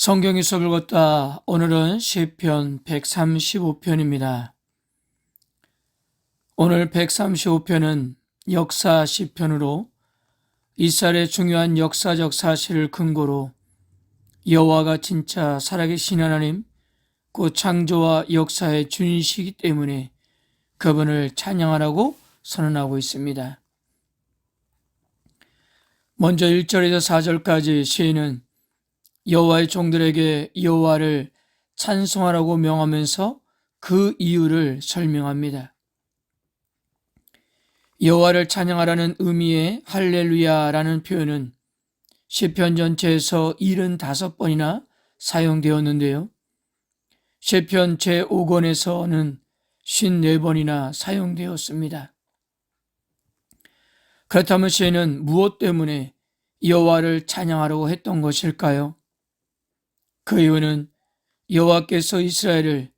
성경이 수업을 걷다. 오늘은 시편 135편입니다. 오늘 135편은 역사 시편으로 이스라엘의 중요한 역사적 사실을 근거로 여호와가 진짜 살아계신 하나님, 그 창조와 역사의 주인이시기 때문에 그분을 찬양하라고 선언하고 있습니다. 먼저 1절에서 4절까지 시인은 여호와의 종들에게 여호와를 찬송하라고 명하면서 그 이유를 설명합니다. 여호와를 찬양하라는 의미의 할렐루야라는 표현은 시편 전체에서 75번이나 사용되었는데요. 시편 제5권에서는 54번이나 사용되었습니다. 그렇다면 시인은 무엇 때문에 여호와를 찬양하라고 했던 것일까요? 그 이유는 여호와께서 이스라엘을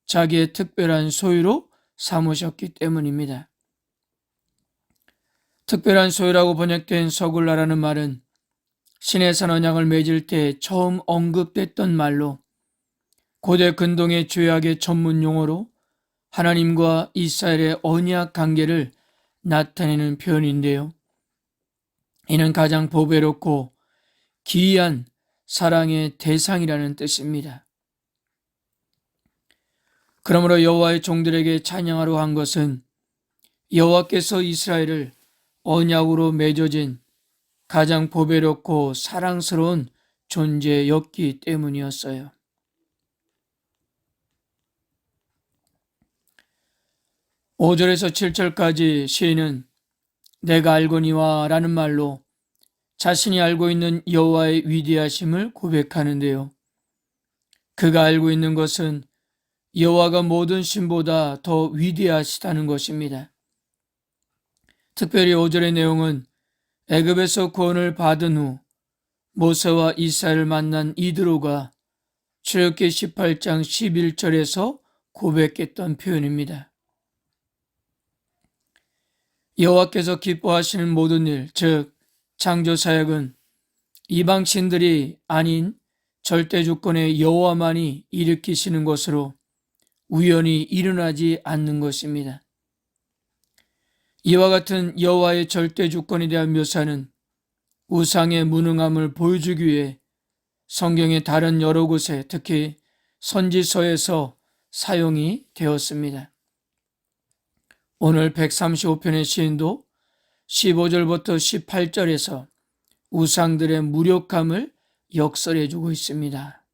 자기의 특별한 소유로 삼으셨기 때문입니다. 특별한 소유라고 번역된 서굴라라는 말은 신의 산 언약을 맺을 때 처음 언급됐던 말로 고대 근동의 죄악의 전문 용어로 하나님과 이스라엘의 언약 관계를 나타내는 표현인데요. 이는 가장 보배롭고 기이한 사랑의 대상이라는 뜻입니다. 그러므로 여호와의 종들에게 찬양하러 한 것은 여호와께서 이스라엘을 언약으로 맺어진 가장 보배롭고 사랑스러운 존재였기 때문이었어요. (5절에서 7절까지) 시인은 내가 알거니와 라는 말로 자신이 알고 있는 여호와의 위대하심을 고백하는데요. 그가 알고 있는 것은 여호와가 모든 신보다 더 위대하시다는 것입니다. 특별히 5절의 내용은 애굽에서 구원을 받은 후 모세와 이스라엘을 만난 이드로가 출애굽기 18장 11절에서 고백했던 표현입니다. 여호와께서 기뻐하시는 모든 일, 즉 창조 사역은 이방 신들이 아닌 절대 주권의 여호와만이 일으키시는 것으로 우연히 일어나지 않는 것입니다. 이와 같은 여호와의 절대 주권에 대한 묘사는 우상의 무능함을 보여주기 위해 성경의 다른 여러 곳에 특히 선지서에서 사용이 되었습니다. 오늘 135편의 시인도 15절부터 18절에서 우상들의 무력함을 역설해주고 있습니다.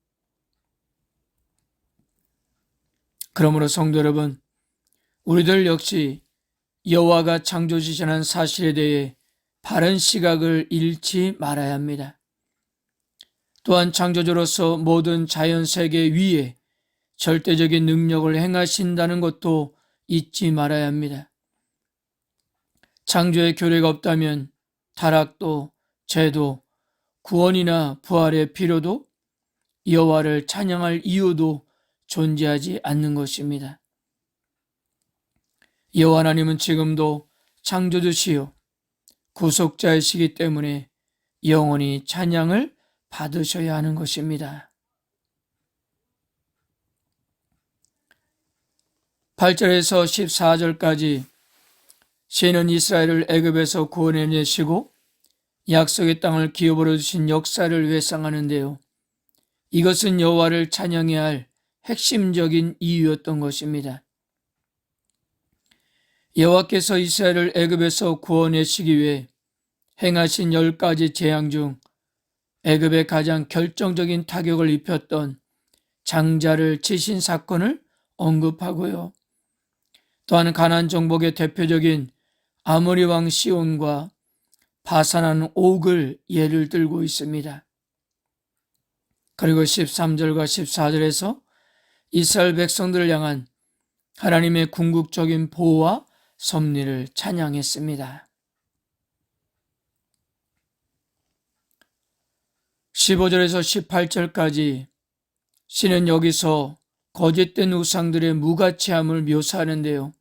그러므로 성도 여러분, 우리들 역시 여호와가 창조주시라는 사실에 대해 바른 시각을 잃지 말아야 합니다. 또한 창조주로서 모든 자연세계 위에 절대적인 능력을 행하신다는 것도 잊지 말아야 합니다. 창조의 교례가 없다면 타락도, 죄도, 구원이나 부활의 필요도, 여호와를 찬양할 이유도 존재하지 않는 것입니다. 여호와 하나님은 지금도 창조주시요 구속자이시기 때문에 영원히 찬양을 받으셔야 하는 것입니다. 8절에서 14절까지 시인은 이스라엘을 애굽에서 구원해내시고 약속의 땅을 기업으로 주신 역사를 회상하는데요. 이것은 여호와를 찬양해야 할 핵심적인 이유였던 것입니다. 여호와께서 이스라엘을 애굽에서 구원하시기 위해 행하신 10가지 재앙 중 애굽에 가장 결정적인 타격을 입혔던 장자를 치신 사건을 언급하고요. 또한 가나안 정복의 대표적인 아모리 왕 시온과 바산한 옥을 예를 들고 있습니다. 그리고 13절과 14절에서 이스라엘 백성들을 향한 하나님의 궁극적인 보호와 섭리를 찬양했습니다. 15절에서 18절까지 시는 여기서 거짓된 우상들의 무가치함을 묘사하는데요.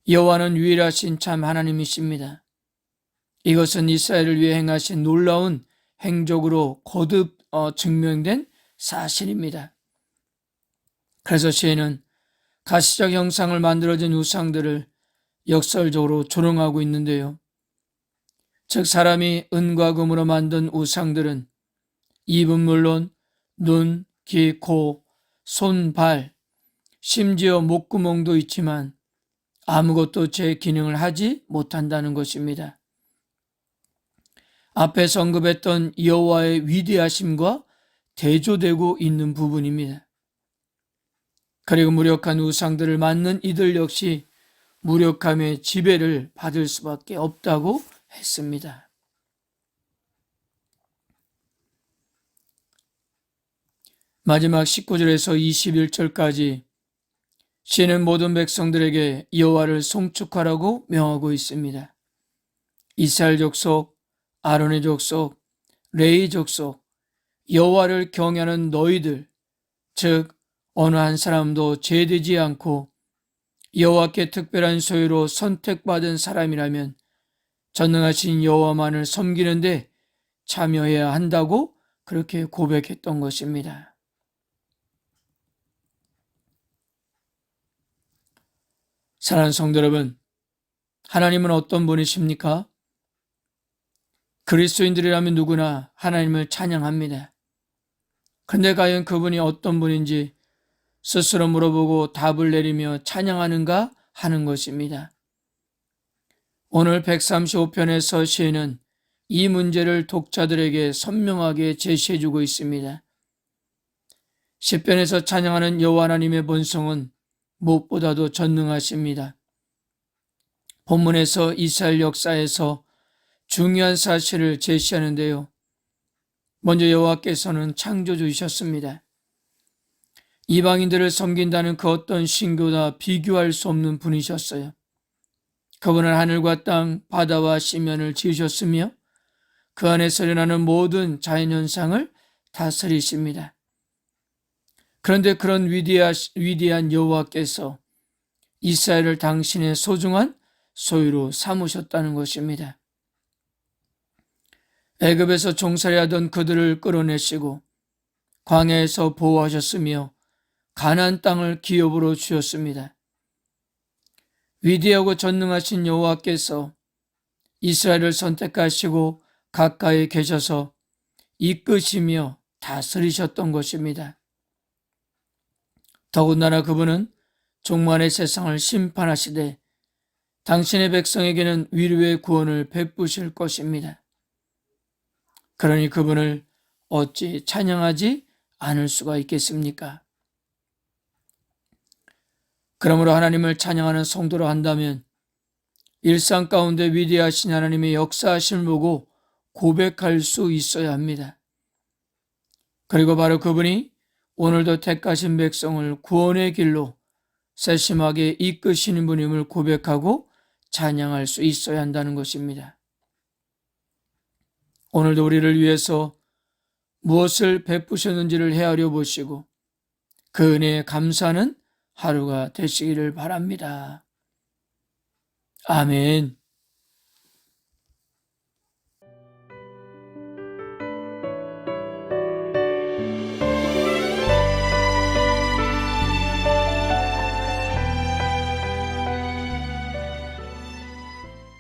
여호와는 유일하신 참 하나님이십니다. 이것은 이스라엘을 위해 행하신 놀라운 행적으로 거듭 증명된 사실입니다. 그래서 시인은 가시적 형상을 만들어진 우상들을 역설적으로 조롱하고 있는데요. 즉 사람이 은과 금으로 만든 우상들은 입은 물론 눈, 귀, 코, 손, 발, 심지어 목구멍도 있지만 아무것도 제 기능을 하지 못한다는 것입니다. 앞에서 언급했던 여호와의 위대하심과 대조되고 있는 부분입니다. 그리고 무력한 우상들을 만든 이들 역시 무력함의 지배를 받을 수밖에 없다고 했습니다. 마지막 19절에서 21절까지 시는 모든 백성들에게 여호와를 송축하라고 명하고 있습니다. 이스라엘 족속, 아론의 족속, 레위 족속, 여호와를 경외하는 너희들, 즉 어느 한 사람도 제되지 않고 여호와께 특별한 소유로 선택받은 사람이라면 전능하신 여호와만을 섬기는데 참여해야 한다고 그렇게 고백했던 것입니다. 사랑하는 성도 여러분, 하나님은 어떤 분이십니까? 그리스도인들이라면 누구나 하나님을 찬양합니다. 근데 과연 그분이 어떤 분인지 스스로 물어보고 답을 내리며 찬양하는가 하는 것입니다. 오늘 135편에서 시인은 이 문제를 독자들에게 선명하게 제시해주고 있습니다. 시편에서 찬양하는 여호와 하나님의 본성은 무엇보다도 전능하십니다. 본문에서 이스라엘 역사에서 중요한 사실을 제시하는데요. 먼저 여호와께서는 창조주이셨습니다. 이방인들을 섬긴다는 그 어떤 신교나 비교할 수 없는 분이셨어요. 그분은 하늘과 땅, 바다와 시면을 지으셨으며 그 안에서 일어나는 모든 자연현상을 다스리십니다. 그런데 그런 위대한 여호와께서 이스라엘을 당신의 소중한 소유로 삼으셨다는 것입니다. 애굽에서 종살이하던 그들을 끌어내시고 광야에서 보호하셨으며 가나안 땅을 기업으로 주셨습니다. 위대하고 전능하신 여호와께서 이스라엘을 선택하시고 가까이 계셔서 이끄시며 다스리셨던 것입니다. 더군다나 그분은 종말의 세상을 심판하시되 당신의 백성에게는 위로의 구원을 베푸실 것입니다. 그러니 그분을 어찌 찬양하지 않을 수가 있겠습니까? 그러므로 하나님을 찬양하는 성도로 한다면 일상 가운데 위대하신 하나님의 역사하심을 보고 고백할 수 있어야 합니다. 그리고 바로 그분이 오늘도 택하신 백성을 구원의 길로 세심하게 이끄시는 분임을 고백하고 찬양할 수 있어야 한다는 것입니다. 오늘도 우리를 위해서 무엇을 베푸셨는지를 헤아려 보시고 그 은혜에 감사하는 하루가 되시기를 바랍니다. 아멘.